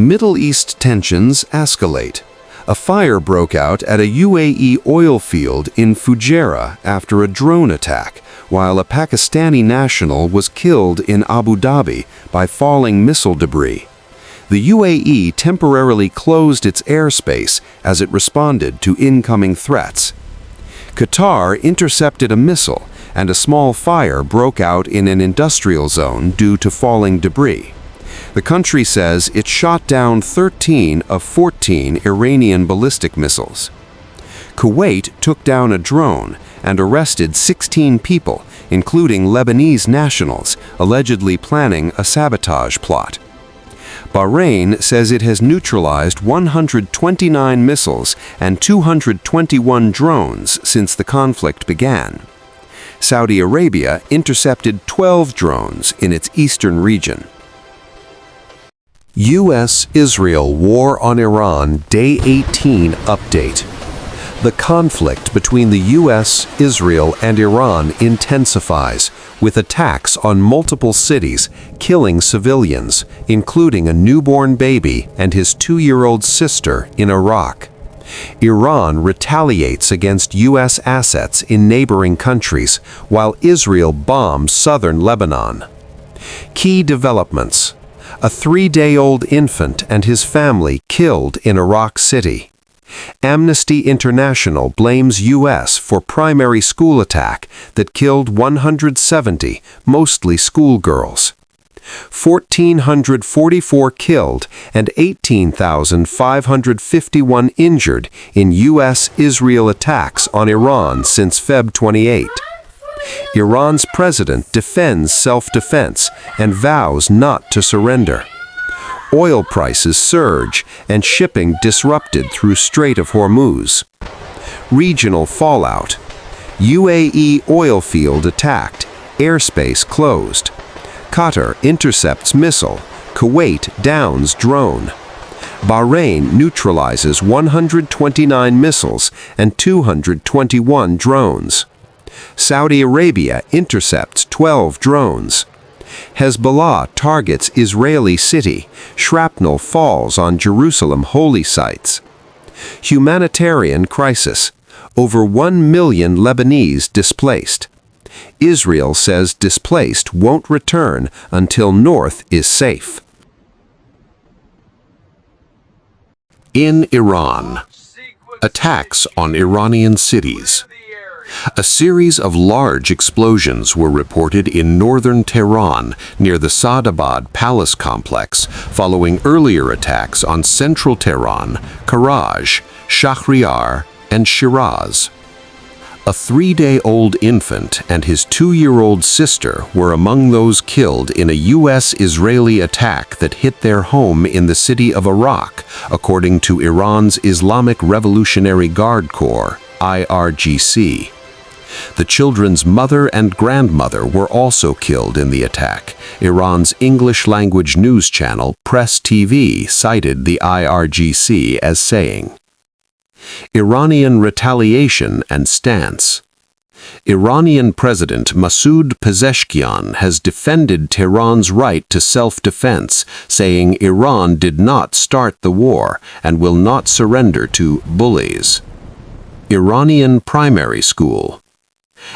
Middle East tensions escalate. A fire broke out at a UAE oil field in Fujairah after a drone attack, while a Pakistani national was killed in Abu Dhabi by falling missile debris. The UAE temporarily closed its airspace as it responded to incoming threats. Qatar intercepted a missile, and a small fire broke out in an industrial zone due to falling debris. The country says it shot down 13 of 14 Iranian ballistic missiles. Kuwait took down a drone and arrested 16 people, including Lebanese nationals, allegedly planning a sabotage plot. Bahrain says it has neutralized 129 missiles and 221 drones since the conflict began. Saudi Arabia intercepted 12 drones in its eastern region. U.S.-Israel War on Iran Day 18 update. The conflict between the U.S., Israel, and Iran intensifies, with attacks on multiple cities, killing civilians, including a newborn baby and his 2-year-old sister in Iraq. Iran retaliates against U.S. assets in neighboring countries, while Israel bombs southern Lebanon. Key developments: a 3-day-old infant and his family killed in Iraq City. Amnesty International blames U.S. for primary school attack that killed 170, mostly schoolgirls. 1,444 killed and 18,551 injured in U.S.-Israel attacks on Iran since Feb 28. Iran's president defends self-defense and vows not to surrender. Oil prices surge and shipping disrupted through Strait of Hormuz. Regional fallout. UAE oil field attacked, airspace closed. Qatar intercepts missile, Kuwait downs drone. Bahrain neutralizes 129 missiles and 221 drones. Saudi Arabia intercepts 12 drones. Hezbollah targets Israeli city. Shrapnel falls on Jerusalem holy sites. Humanitarian crisis. Over 1 million Lebanese displaced. Israel says displaced won't return until north is safe. In Iran, attacks on Iranian cities. A series of large explosions were reported in northern Tehran near the Saadabad Palace complex following earlier attacks on central Tehran, Karaj, Shahryar, and Shiraz. A 3-day-old infant and his 2-year-old sister were among those killed in a U.S.-Israeli attack that hit their home in the city of Arak, according to Iran's Islamic Revolutionary Guard Corps, IRGC. The children's mother and grandmother were also killed in the attack. Iran's English-language news channel, Press TV, cited the IRGC as saying, Iranian retaliation and stance. Iranian President Masoud Pezeshkian has defended Tehran's right to self-defense, saying Iran did not start the war and will not surrender to bullies. Iranian primary school.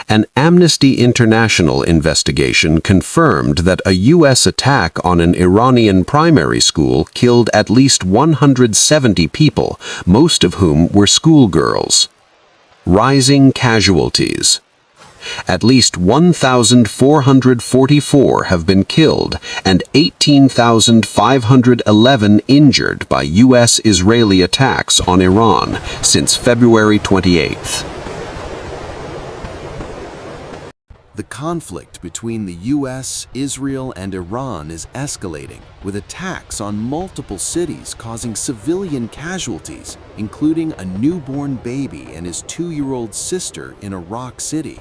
An Amnesty International investigation confirmed that a U.S. attack on an Iranian primary school killed at least 170 people, most of whom were schoolgirls. Rising casualties. At least 1,444 have been killed and 18,511 injured by U.S.-Israeli attacks on Iran since February 28th. The conflict between the U.S., Israel, and Iran is escalating, with attacks on multiple cities causing civilian casualties, including a newborn baby and his 2-year-old sister in Iraq City.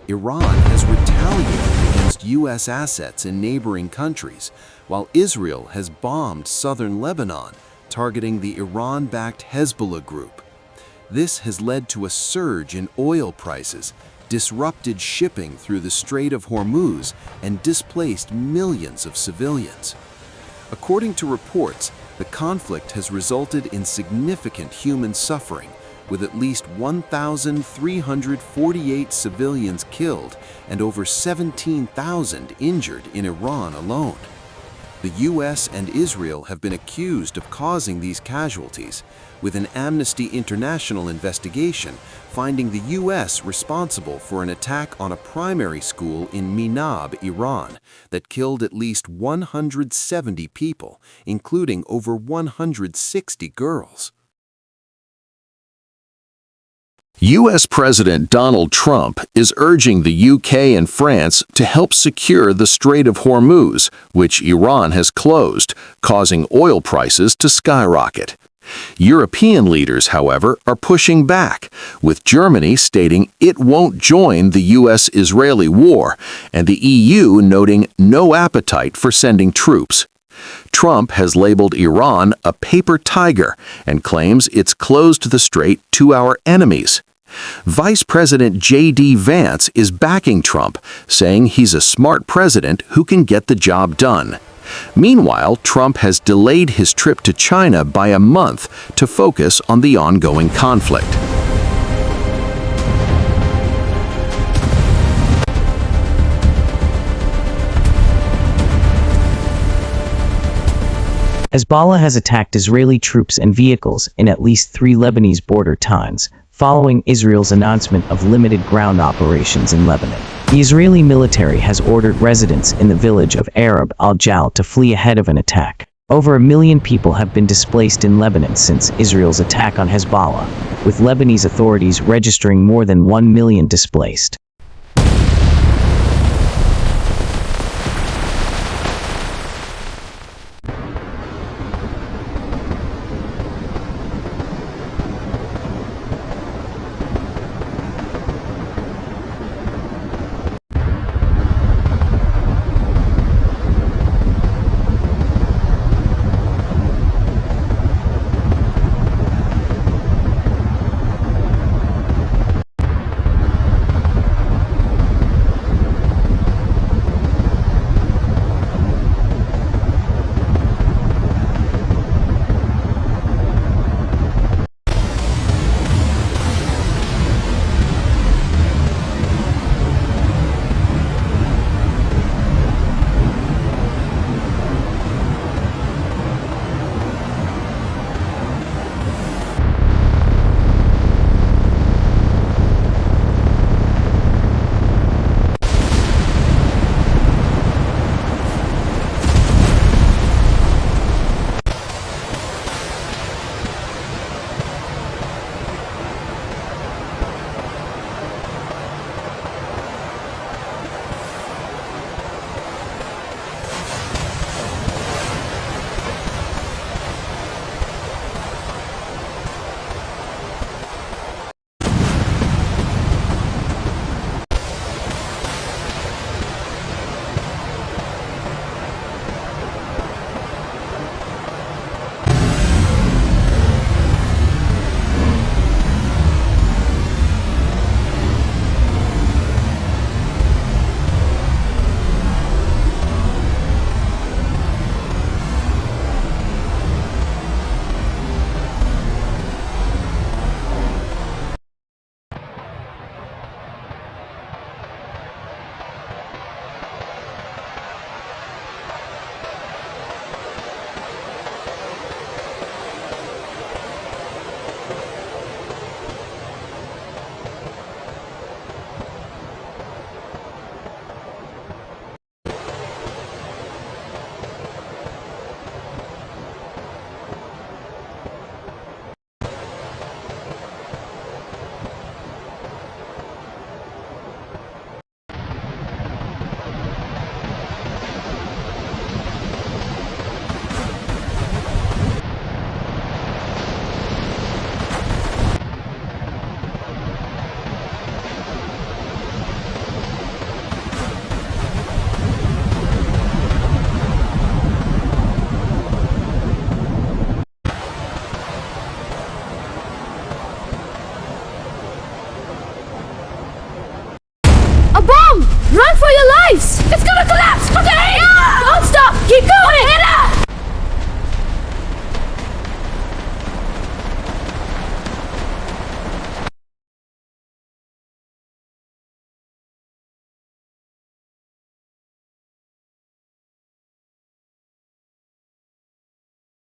Iran has retaliated against U.S. assets in neighboring countries, while Israel has bombed southern Lebanon, targeting the Iran-backed Hezbollah group. This has led to a surge in oil prices, disrupted shipping through the Strait of Hormuz, and displaced millions of civilians. According to reports, The conflict has resulted in significant human suffering, with at least 1,348 civilians killed and over 17,000 injured in Iran alone. The US and Israel have been accused of causing these casualties, with an Amnesty International investigation finding the US responsible for an attack on a primary school in Minab, Iran, that killed at least 170 people, including over 160 girls. U.S. President Donald Trump is urging the UK and France to help secure the Strait of Hormuz, which Iran has closed, causing oil prices to skyrocket. European leaders, however, are pushing back, with Germany stating it won't join the U.S.-Israeli war, and the EU noting no appetite for sending troops. Trump has labeled Iran a paper tiger and claims it's closed the strait to our enemies. Vice President J.D. Vance is backing Trump, saying he's a smart president who can get the job done. Meanwhile, Trump has delayed his trip to China by a month to focus on the ongoing conflict. Hezbollah has attacked Israeli troops and vehicles in at least 3 Lebanese border towns, following Israel's announcement of limited ground operations in Lebanon. The Israeli military has ordered residents in the village of Arab al-Jal to flee ahead of an attack. Over 1 million people have been displaced in Lebanon since Israel's attack on Hezbollah, with Lebanese authorities registering more than 1 million displaced.